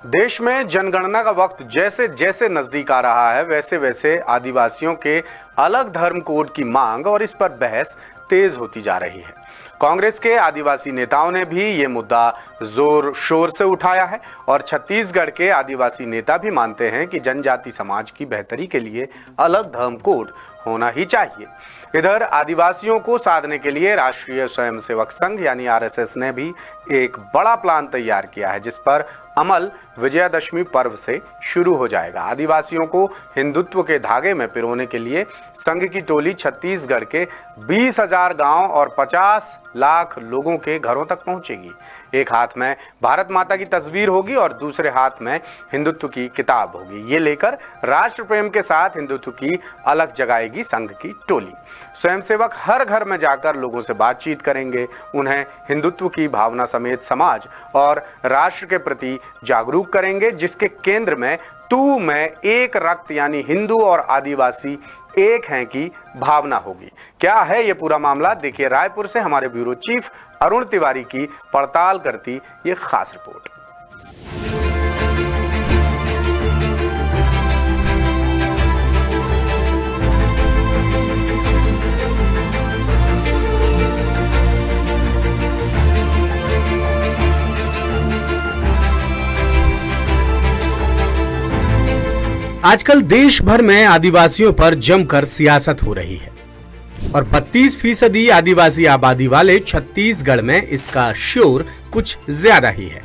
देश में जनगणना का वक्त जैसे जैसे नजदीक आ रहा है, वैसे वैसे आदिवासियों के अलग धर्म कोड की मांग और इस पर बहस तेज होती जा रही है। कांग्रेस के आदिवासी नेताओं ने भी ये मुद्दा जोर शोर से उठाया है और छत्तीसगढ़ के आदिवासी नेता भी मानते हैं कि जनजाति समाज की बेहतरी के लिए अलग धर्म कोड होना ही चाहिए। इधर आदिवासियों को साधने के लिए राष्ट्रीय स्वयंसेवक संघ यानी आरएसएस ने भी एक बड़ा प्लान तैयार किया है, जिस पर अमल विजयादशमी पर्व से शुरू हो जाएगा। आदिवासियों को हिंदुत्व के धागे में पिरोने के लिए संघ की टोली छत्तीसगढ़ के 20,000 गांव और 50 लाख लोगों के घरों तक पहुंचेगी। एक हाथ में भारत माता की तस्वीर होगी और दूसरे हाथ में हिंदुत्व की किताब होगी। ये लेकर राष्ट्र प्रेम के साथ हिंदुत्व की अलग जगाएगी संघ की टोली। स्वयंसेवक हर घर में जाकर लोगों से बातचीत करेंगे, उन्हें हिंदुत्व की भावना समेत समाज और राष्ट्र के प्रति जागरूक करेंगे, जिसके केंद्र में तू मैं एक रक्त यानी हिंदू और आदिवासी एक हैं की भावना होगी। क्या है ये पूरा मामला, देखिए रायपुर से हमारे ब्यूरो चीफ अरुण तिवारी की पड़ताल करती ये खास रिपोर्ट। आजकल देश भर में आदिवासियों पर जमकर सियासत हो रही है और 32% आदिवासी आबादी वाले छत्तीसगढ़ में इसका शोर कुछ ज्यादा ही है।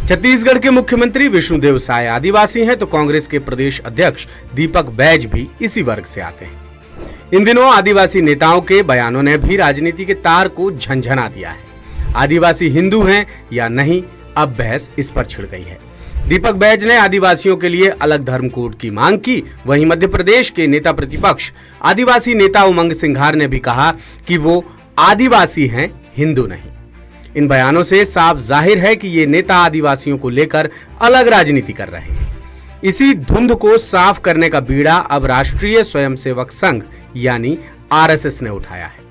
छत्तीसगढ़ के मुख्यमंत्री विष्णुदेव साय आदिवासी हैं, तो कांग्रेस के प्रदेश अध्यक्ष दीपक बैज भी इसी वर्ग से आते हैं। इन दिनों आदिवासी नेताओं के बयानों ने भी राजनीति के तार को झंझना दिया है। आदिवासी हिंदू हैं या नहीं, अब बहस इस पर छिड़ गई है। दीपक बैज ने आदिवासियों के लिए अलग धर्म कोड की मांग की। वहीं मध्य प्रदेश के नेता प्रतिपक्ष आदिवासी नेता उमंग सिंघार ने भी कहा कि वो आदिवासी हैं, हिंदू नहीं। इन बयानों से साफ जाहिर है कि ये नेता आदिवासियों को लेकर अलग राजनीति कर रहे हैं। इसी धुंध को साफ करने का बीड़ा अब राष्ट्रीय स्वयंसेवक संघ यानी आरएसएस ने उठाया है।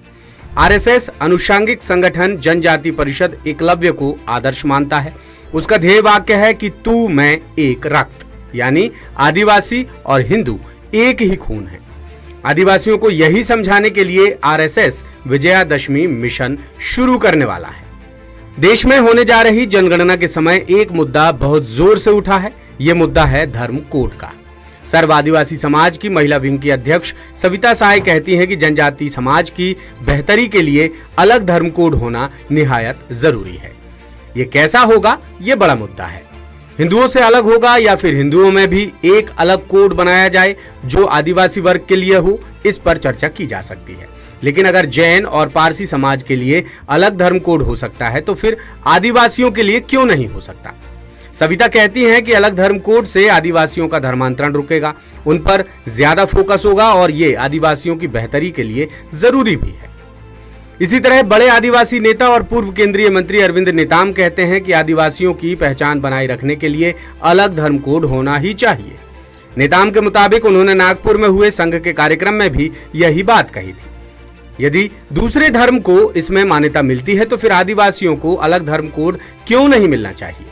आरएसएस अनुषांगिक संगठन जनजाति परिषद एकलव्य को आदर्श मानता है। उसका ध्येय वाक्य है कि तू मैं एक रक्त, यानी आदिवासी और हिंदू एक ही खून है। आदिवासियों को यही समझाने के लिए आरएसएस विजयादशमी मिशन शुरू करने वाला है। देश में होने जा रही जनगणना के समय एक मुद्दा बहुत जोर से उठा है। यह मुद्दा है धर्म कोड का। सर्व आदिवासी समाज की महिला विंग की अध्यक्ष सविता साय कहती हैं कि जनजाति समाज की बेहतरी के लिए अलग धर्म कोड होना निहायत जरूरी है। ये कैसा होगा, ये बड़ा मुद्दा है। हिंदुओं से अलग होगा या फिर हिंदुओं में भी एक अलग कोड बनाया जाए जो आदिवासी वर्ग के लिए हो, इस पर चर्चा की जा सकती है। लेकिन अगर जैन और पारसी समाज के लिए अलग धर्म कोड हो सकता है तो फिर आदिवासियों के लिए क्यों नहीं हो सकता। सविता कहती हैं कि अलग धर्म कोड से आदिवासियों का धर्मांतरण रुकेगा, उन पर ज्यादा फोकस होगा और ये आदिवासियों की बेहतरी के लिए जरूरी भी है। इसी तरह बड़े आदिवासी नेता और पूर्व केंद्रीय मंत्री अरविंद नेताम कहते हैं कि आदिवासियों की पहचान बनाए रखने के लिए अलग धर्म कोड होना ही चाहिए। नेताम के मुताबिक उन्होंने नागपुर में हुए संघ के कार्यक्रम में भी यही बात कही थी। यदि दूसरे धर्म को इसमें मान्यता मिलती है तो फिर आदिवासियों को अलग धर्म कोड क्यों नहीं मिलना चाहिए।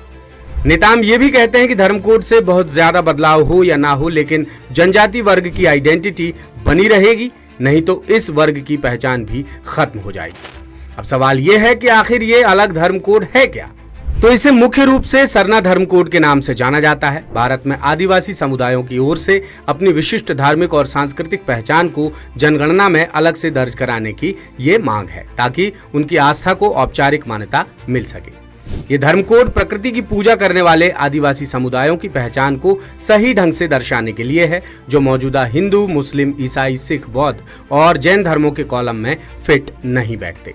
नेताम ये भी कहते हैं कि धर्म कोड से बहुत ज्यादा बदलाव हो या ना हो, लेकिन जनजाति वर्ग की आइडेंटिटी बनी रहेगी, नहीं तो इस वर्ग की पहचान भी खत्म हो जाएगी। अब सवाल यह है कि आखिर ये अलग धर्म कोड है क्या। तो इसे मुख्य रूप से सरना धर्म कोड के नाम से जाना जाता है। भारत में आदिवासी समुदायों की ओर से अपनी विशिष्ट धार्मिक और सांस्कृतिक पहचान को जनगणना में अलग से दर्ज कराने की ये मांग है, ताकि उनकी आस्था को औपचारिक मान्यता मिल सके। ये धर्म कोड प्रकृति की पूजा करने वाले आदिवासी समुदायों की पहचान को सही ढंग से दर्शाने के लिए है, जो मौजूदा हिंदू, मुस्लिम, ईसाई, सिख, बौद्ध और जैन धर्मों के कॉलम में फिट नहीं बैठते।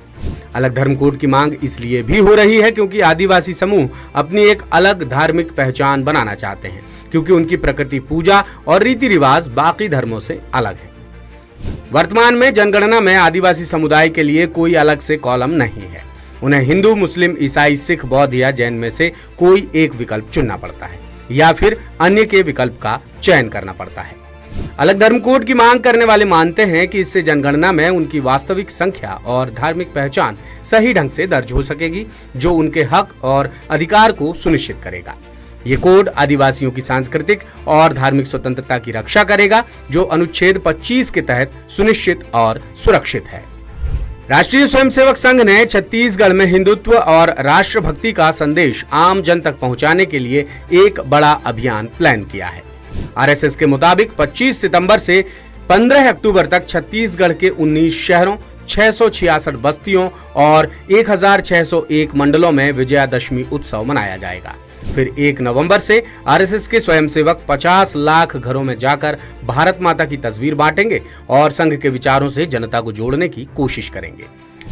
अलग धर्म कोड की मांग इसलिए भी हो रही है क्योंकि आदिवासी समूह अपनी एक अलग धार्मिक पहचान बनाना चाहते हैं, क्योंकि उनकी प्रकृति पूजा और रीति रिवाज बाकी धर्मों से अलग है। वर्तमान में जनगणना में आदिवासी समुदाय के लिए कोई अलग से कॉलम नहीं है। उन्हें हिंदू, मुस्लिम, ईसाई, सिख, बौद्ध या जैन में से कोई एक विकल्प चुनना पड़ता है या फिर अन्य के विकल्प का चयन करना पड़ता है। अलग धर्म कोड की मांग करने वाले मानते हैं कि इससे जनगणना में उनकी वास्तविक संख्या और धार्मिक पहचान सही ढंग से दर्ज हो सकेगी, जो उनके हक और अधिकार को सुनिश्चित करेगा। ये कोड आदिवासियों की सांस्कृतिक और धार्मिक स्वतंत्रता की रक्षा करेगा, जो अनुच्छेद 25 के तहत सुनिश्चित और सुरक्षित है। राष्ट्रीय स्वयंसेवक संघ ने छत्तीसगढ़ में हिंदुत्व और राष्ट्रभक्ति का संदेश आम जन तक पहुंचाने के लिए एक बड़ा अभियान प्लान किया है। आरएसएस के मुताबिक 25 सितंबर से 15 अक्टूबर तक छत्तीसगढ़ के 19 शहरों, 666 बस्तियों और 1601 मंडलों में विजयादशमी उत्सव मनाया जाएगा। फिर 1 नवंबर से आरएसएस के स्वयंसेवक 50 लाख घरों में जाकर भारत माता की तस्वीर बांटेंगे और संघ के विचारों से जनता को जोड़ने की कोशिश करेंगे।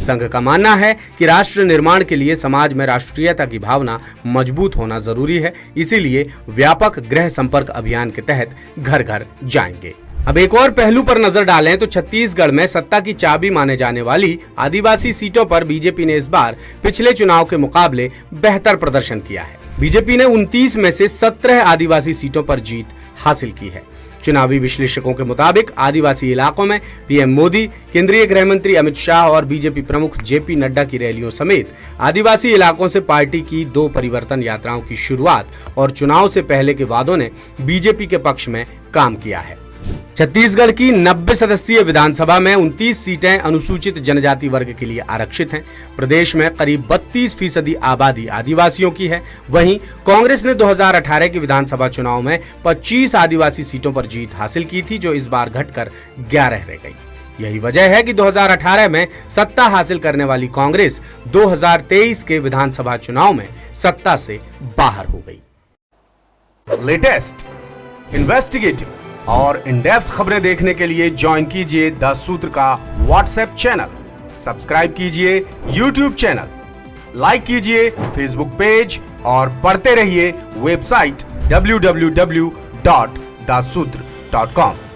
संघ का मानना है कि राष्ट्र निर्माण के लिए समाज में राष्ट्रीयता की भावना मजबूत होना जरूरी है, इसीलिए व्यापक गृह संपर्क अभियान के तहत घर घर जाएंगे। अब एक और पहलू पर नजर डालें तो छत्तीसगढ़ में सत्ता की चाबी माने जाने वाली आदिवासी सीटों पर बीजेपी ने इस बार पिछले चुनाव के मुकाबले बेहतर प्रदर्शन किया है। बीजेपी ने 29 में से 17 आदिवासी सीटों पर जीत हासिल की है। चुनावी विश्लेषकों के मुताबिक आदिवासी इलाकों में पीएम मोदी, केंद्रीय गृह मंत्री अमित शाह और बीजेपी प्रमुख जेपी नड्डा की रैलियों समेत आदिवासी इलाकों से पार्टी की 2 परिवर्तन यात्राओं की शुरुआत और चुनाव से पहले के वादों ने बीजेपी के पक्ष में काम किया है। छत्तीसगढ़ की 90 सदस्यीय विधानसभा में 29 सीटें अनुसूचित जनजाति वर्ग के लिए आरक्षित हैं। प्रदेश में करीब 32% आबादी आदिवासियों की है। वहीं कांग्रेस ने 2018 के विधानसभा चुनाव में 25 आदिवासी सीटों पर जीत हासिल की थी, जो इस बार घटकर 11 रह गई। यही वजह है कि 2018 में सत्ता हासिल करने वाली कांग्रेस 2023 के विधानसभा चुनाव में सत्ता से बाहर हो गई। लेटेस्ट, इन्वेस्टिगेटिव और इन डेप्थ खबरें देखने के लिए ज्वाइन कीजिए द सूत्र का व्हाट्सएप चैनल, सब्सक्राइब कीजिए यूट्यूब चैनल, लाइक कीजिए फेसबुक पेज और पढ़ते रहिए वेबसाइट www.daसूत्र.com।